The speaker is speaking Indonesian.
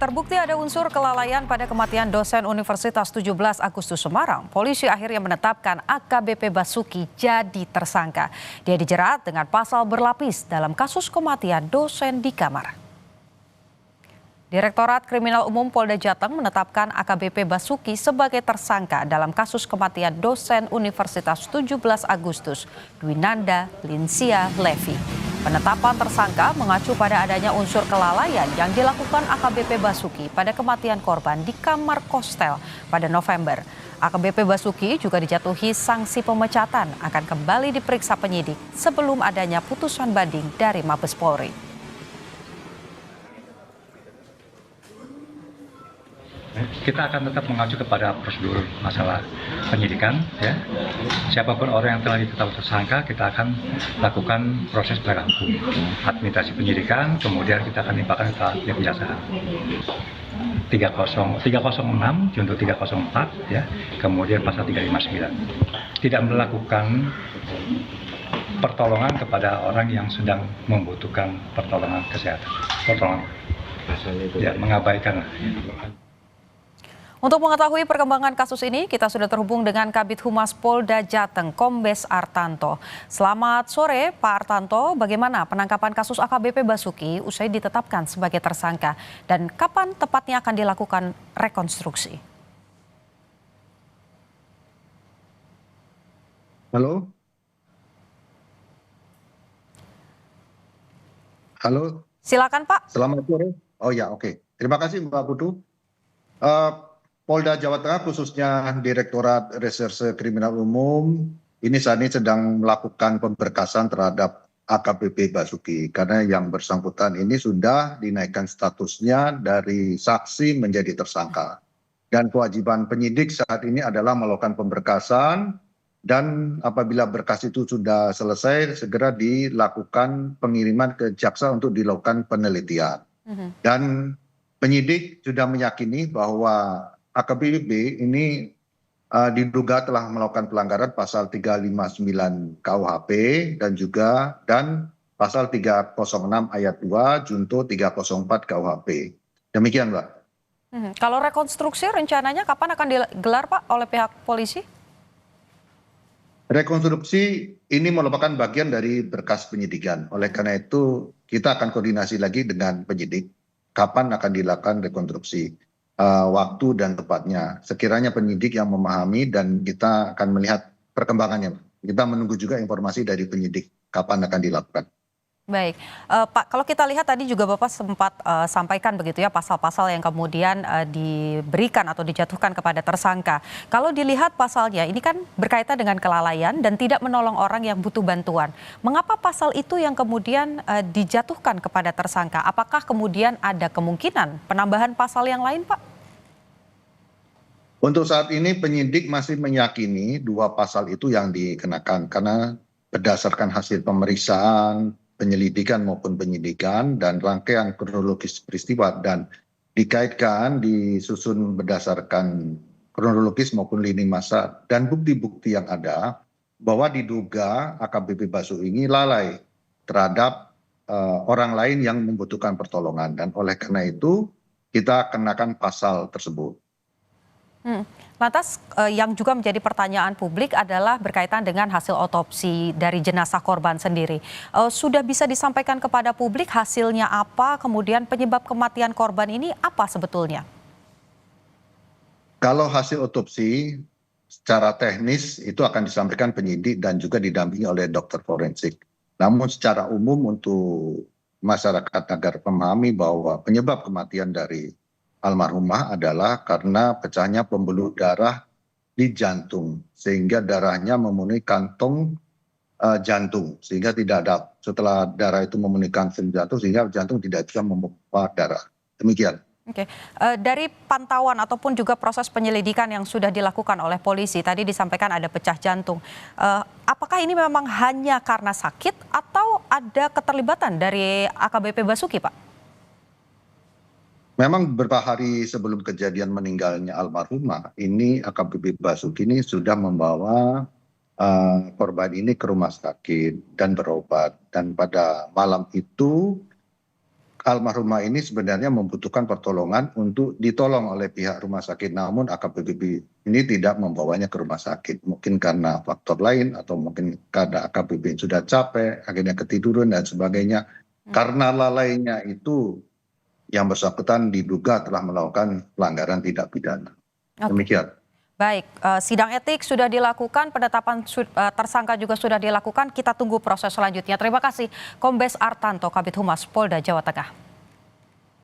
Terbukti ada unsur kelalaian pada kematian dosen Universitas 17 Agustus Semarang. Polisi akhirnya menetapkan AKBP Basuki jadi tersangka. Dia dijerat dengan pasal berlapis dalam kasus kematian dosen di kamar. Direktorat Kriminal Umum Polda Jateng menetapkan AKBP Basuki sebagai tersangka dalam kasus kematian dosen Universitas 17 Agustus, Dwinanda Linsia Levi. Penetapan tersangka mengacu pada adanya unsur kelalaian yang dilakukan AKBP Basuki pada kematian korban di kamar kostel pada November. AKBP Basuki juga dijatuhi sanksi pemecatan, akan kembali diperiksa penyidik sebelum adanya putusan banding dari Mabes Polri. Kita akan tetap mengacu kepada prosedur masalah penyidikan, ya. Siapapun orang yang telah ditetapkan tersangka, kita akan lakukan proses penegakan hukum, administrasi penyidikan, kemudian kita akan limpahkan ke kejaksaan. 306 junto 304, ya, kemudian pasal 359. Tidak melakukan pertolongan kepada orang yang sedang membutuhkan pertolongan kesehatan. Mengabaikan. Untuk mengetahui perkembangan kasus ini, kita sudah terhubung dengan Kabid Humas Polda Jateng, Kombes Artanto. Selamat sore, Pak Artanto. Bagaimana penangkapan kasus AKBP Basuki usai ditetapkan sebagai tersangka? Dan kapan tepatnya akan dilakukan rekonstruksi? Halo? Halo? Silakan, Pak. Selamat sore. Oh ya, oke. Terima kasih, Mbak Putu. Polda Jawa Tengah khususnya Direktorat Reserse Kriminal Umum ini saat ini sedang melakukan pemberkasan terhadap AKBP Basuki karena yang bersangkutan ini sudah dinaikkan statusnya dari saksi menjadi tersangka. Dan kewajiban penyidik saat ini adalah melakukan pemberkasan dan apabila berkas itu sudah selesai segera dilakukan pengiriman ke jaksa untuk dilakukan penelitian. Dan penyidik sudah meyakini bahwa AKBP ini diduga telah melakukan pelanggaran pasal 359 KUHP dan pasal 306 ayat 2 junto 304 KUHP. Demikian, Mbak. Kalau rekonstruksi rencananya kapan akan digelar, Pak, oleh pihak polisi? Rekonstruksi ini merupakan bagian dari berkas penyidikan. Oleh karena itu kita akan koordinasi lagi dengan penyidik kapan akan dilakukan rekonstruksi. Waktu dan tepatnya. Sekiranya penyidik yang memahami dan kita akan melihat perkembangannya. Kita menunggu juga informasi dari penyidik kapan akan dilakukan. Baik, Pak, kalau kita lihat tadi juga Bapak sempat sampaikan begitu ya pasal-pasal yang kemudian diberikan atau dijatuhkan kepada tersangka. Kalau dilihat pasalnya ini kan berkaitan dengan kelalaian dan tidak menolong orang yang butuh bantuan. Mengapa pasal itu yang kemudian dijatuhkan kepada tersangka? Apakah kemudian ada kemungkinan penambahan pasal yang lain, Pak? Untuk saat ini penyidik masih meyakini dua pasal itu yang dikenakan karena berdasarkan hasil pemeriksaan, penyelidikan maupun penyidikan dan rangkaian kronologis peristiwa dan dikaitkan disusun berdasarkan kronologis maupun lini masa dan bukti-bukti yang ada bahwa diduga AKBP Basuki ini lalai terhadap orang lain yang membutuhkan pertolongan dan oleh karena itu kita kenakan pasal tersebut. Lantas yang juga menjadi pertanyaan publik adalah berkaitan dengan hasil otopsi dari jenazah korban sendiri. Sudah bisa disampaikan kepada publik hasilnya apa, kemudian penyebab kematian korban ini apa sebetulnya? Kalau hasil otopsi secara teknis itu akan disampaikan penyidik dan juga didampingi oleh dokter forensik. Namun secara umum untuk masyarakat agar memahami bahwa penyebab kematian dari almarhumah adalah karena pecahnya pembuluh darah di jantung sehingga darahnya memenuhi kantong jantung sehingga tidak ada setelah darah itu memenuhi kantong jantung sehingga jantung tidak bisa memompa darah. Demikian. Oke, dari pantauan ataupun juga proses penyelidikan yang sudah dilakukan oleh polisi, tadi disampaikan ada pecah jantung. Apakah ini memang hanya karena sakit atau ada keterlibatan dari AKBP Basuki, Pak? Memang beberapa hari sebelum kejadian meninggalnya almarhumah, ini AKBP Basuki ini sudah membawa korban ini ke rumah sakit dan berobat. Dan pada malam itu almarhumah ini sebenarnya membutuhkan pertolongan untuk ditolong oleh pihak rumah sakit, namun AKBP ini tidak membawanya ke rumah sakit. Mungkin karena faktor lain atau mungkin karena AKBP sudah capek, akhirnya ketiduran dan sebagainya. Karena lalainya itu yang bersangkutan diduga telah melakukan pelanggaran tindak pidana. Demikian. Baik, sidang etik sudah dilakukan, penetapan tersangka juga sudah dilakukan. Kita tunggu proses selanjutnya. Terima kasih, Kombes Artanto, Kabid Humas Polda Jawa Tengah.